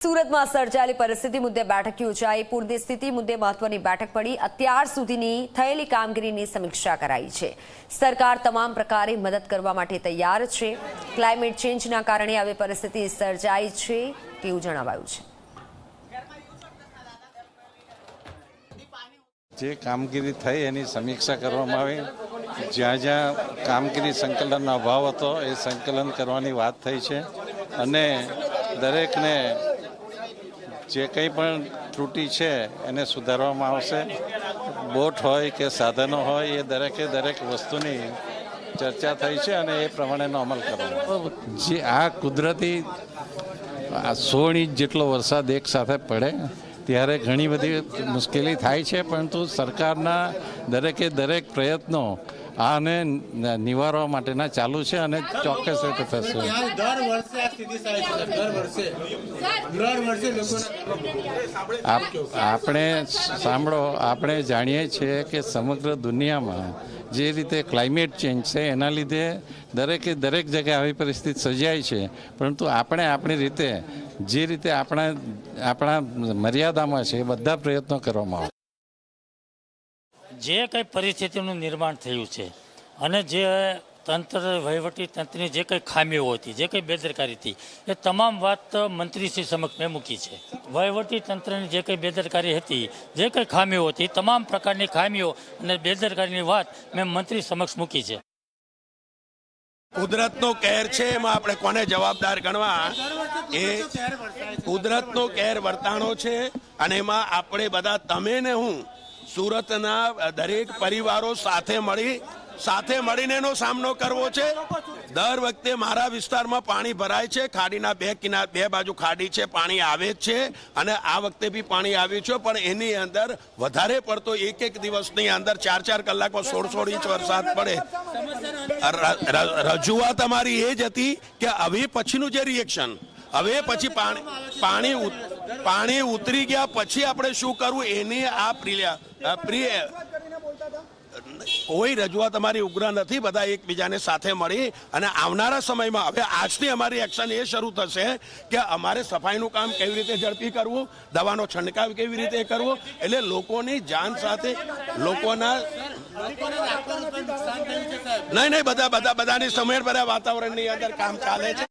સુરતમાં સર્જાયેલી પરિસ્થિતિ મુદ્દે બેઠક યોજાઈ। પૂરની સ્થિતિ મુદ્દે મહત્વની બેઠક પડી। અત્યાર સુધીની થયેલી કામગીરીની સમીક્ષા કરાઈ છે। સરકાર તમામ પ્રકારે મદદ કરવા માટે તૈયાર છે। ક્લાઇમેટ ચેન્જના કારણે આવી પરિસ્થિતિ સર્જાઈ છે તેવું જણાવાયું છે। જે કામગીરી થઈ એની સમીક્ષા કરવામાં આવી। જ્યાં જ્યાં કામગીરી સંકલનનો અભાવ હતો એ સંકલન કરવાની વાત થઈ છે અને દરેકને જે કંઈ પણ ત્રુટિ છે એને સુધારવામાં આવશે। બોટ હોય કે સાધનો હોય એ દરેક વસ્તુની ચર્ચા થઈ છે અને એ પ્રમાણેનો અમલ કરવાનો। જે આ કુદરતી 16 ઇંચ જેટલો વરસાદ એક સાથે પડે ત્યારે ઘણી બધી મુશ્કેલી થાય છે, પરંતુ સરકારના દરેક પ્રયત્નો આને નિવારવા માટેના ચાલુ છે અને ચોક્કસ રીતે થશે। આપણે સાંભળો, આપણે જાણીએ છીએ કે સમગ્ર દુનિયામાં જે રીતે ક્લાઇમેટ ચેન્જ છે એના લીધે દરેક જગ્યાએ આવી પરિસ્થિતિ સર્જાય છે, પરંતુ આપણે આપણી રીતે જે રીતે આપણા મર્યાદામાં છે એ બધા પ્રયત્નો કરવામાં આવે। જે કંઈ પરિસ્થિતિનું નિર્માણ થયું છે અને જે તંત્ર વહીવટી તંત્રની જે કંઈ ખામીઓ હતી, જે કંઈ બેદરકારી હતી, એ તમામ વાત મંત્રીશ્રી સમક્ષ મેં મૂકી છે। વહીવટી તંત્રની જે કંઈ બેદરકારી હતી, જે કંઈ ખામીઓ હતી, તમામ પ્રકારની ખામીઓ અને બેદરકારીની વાત મેં મંત્રી સમક્ષ મૂકી છે। કુદરતનો કહેર છે, એમાં આપણે કોને જવાબદાર ગણવા? એ કુદરતનો કહેર વર્તાણો છે અને એમાં આપણે બધા, તમે ને હું, સુરતના દરેક પરિવારો સાથે મળીને એનો સામનો કરવો છે। દર વખતે મારા વિસ્તારમાં પાણી ભરાય છે, ખાડીના બે બાજુ ખાડી છે, પાણી આવે જ છે અને આ વખતે બી પાણી આવ્યું છે, પણ એની અંદર વધારે પડતો એક દિવસની અંદર 4 કલાકમાં 16 ઇંચ વરસાદ પડે। રજૂઆત અમારી એ જ હતી કે હવે પછીનું જે રિએક્શન, હવે પછી પાણી ઉતરી ગયા પછી આપણે શું કરવું એની કોઈ રજૂઆત અમારી ઉગ્ર નથી। બધા એકબીજાને સાથે મળી અને આવનારા સમયમાં હવે આજથી અમારી એક્શન એ શરૂ થશે કે અમારે સફાઈનું કામ કેવી રીતે ઝડપી કરવું, દવાનો છંટકાવ કેવી રીતે કરવો, એટલે લોકોની જાન સાથે લોકોના નહીં બધાની સમેટભર્યા વાતાવરણની અંદર કામ ચાલે છે।